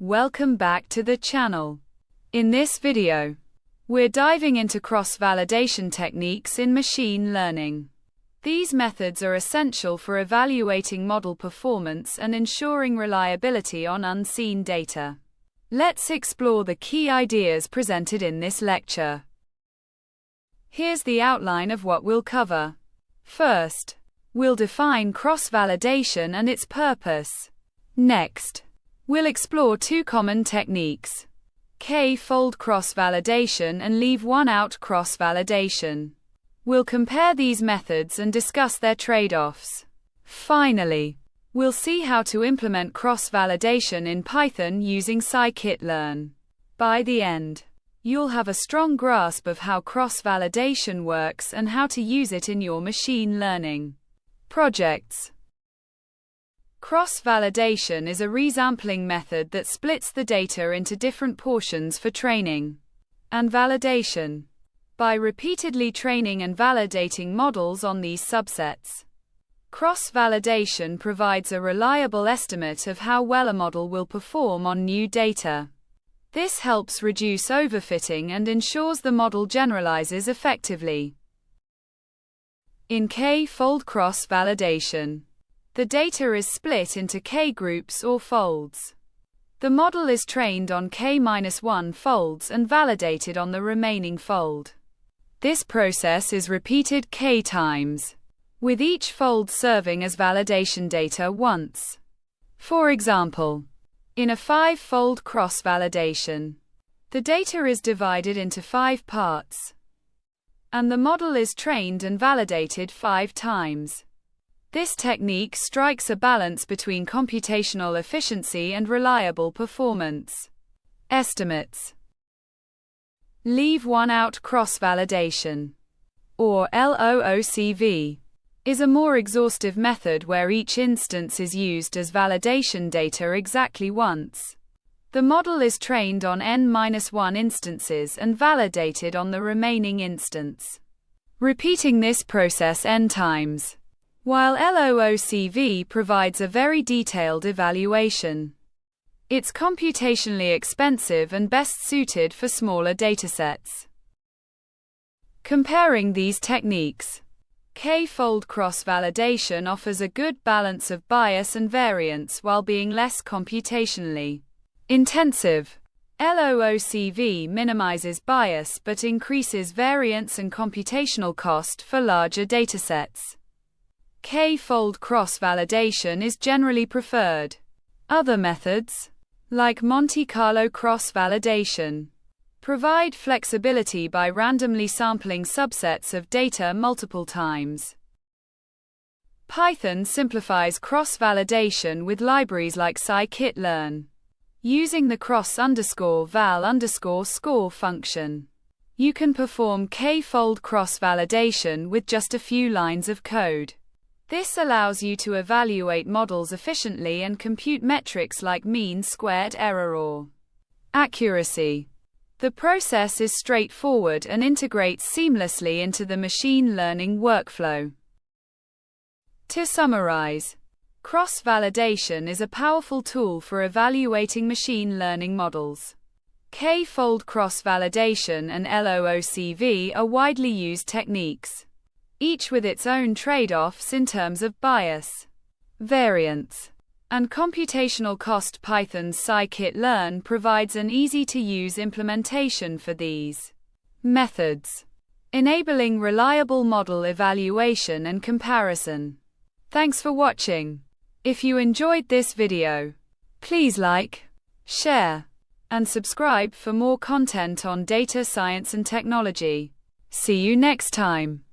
Welcome back to the channel. In this video, we're diving into cross-validation techniques in machine learning. These methods are essential for evaluating model performance and ensuring reliability on unseen data. Let's explore the key ideas presented in this lecture. Here's the outline of what we'll cover. First, we'll define cross-validation and its purpose. Next, we'll explore two common techniques: k-fold cross-validation and leave-one-out cross-validation. We'll compare these methods and discuss their trade-offs. Finally, we'll see how to implement cross-validation in Python using scikit-learn. By the end, you'll have a strong grasp of how cross-validation works and how to use it in your machine learning projects. Cross-validation is a resampling method that splits the data into different portions for training and validation. By repeatedly training and validating models on these subsets, cross-validation provides a reliable estimate of how well a model will perform on new data. This helps reduce overfitting and ensures the model generalizes effectively. In k-fold cross-validation, the data is split into k-groups or folds. The model is trained on k-1 folds and validated on the remaining fold. This process is repeated k times, with each fold serving as validation data once. For example, in a 5-fold cross-validation, the data is divided into 5 parts, and the model is trained and validated 5 times. This technique strikes a balance between computational efficiency and reliable performance. Estimates. Leave-one-out cross-validation, or LOOCV, is a more exhaustive method where each instance is used as validation data exactly once. The model is trained on n-1 instances and validated on the remaining instance, repeating this process n times. While LOOCV provides a very detailed evaluation, it's computationally expensive and best suited for smaller datasets. Comparing these techniques, k-fold cross-validation offers a good balance of bias and variance while being less computationally intensive. LOOCV minimizes bias but increases variance and computational cost for larger datasets. K-fold cross-validation is generally preferred. Other methods, like Monte Carlo cross-validation, provide flexibility by randomly sampling subsets of data multiple times. Python simplifies cross-validation with libraries like scikit-learn. Using the cross_val_score function, you can perform k-fold cross-validation with just a few lines of code. This allows you to evaluate models efficiently and compute metrics like mean squared error or accuracy. The process is straightforward and integrates seamlessly into the machine learning workflow. To summarize, cross-validation is a powerful tool for evaluating machine learning models. K-fold cross-validation and LOOCV are widely used techniques, each with its own trade-offs in terms of bias, variance, and computational cost. Python's scikit-learn provides an easy-to-use implementation for these methods, enabling reliable model evaluation and comparison. Thanks for watching. If you enjoyed this video, please like, share, and subscribe for more content on data science and technology. See you next time.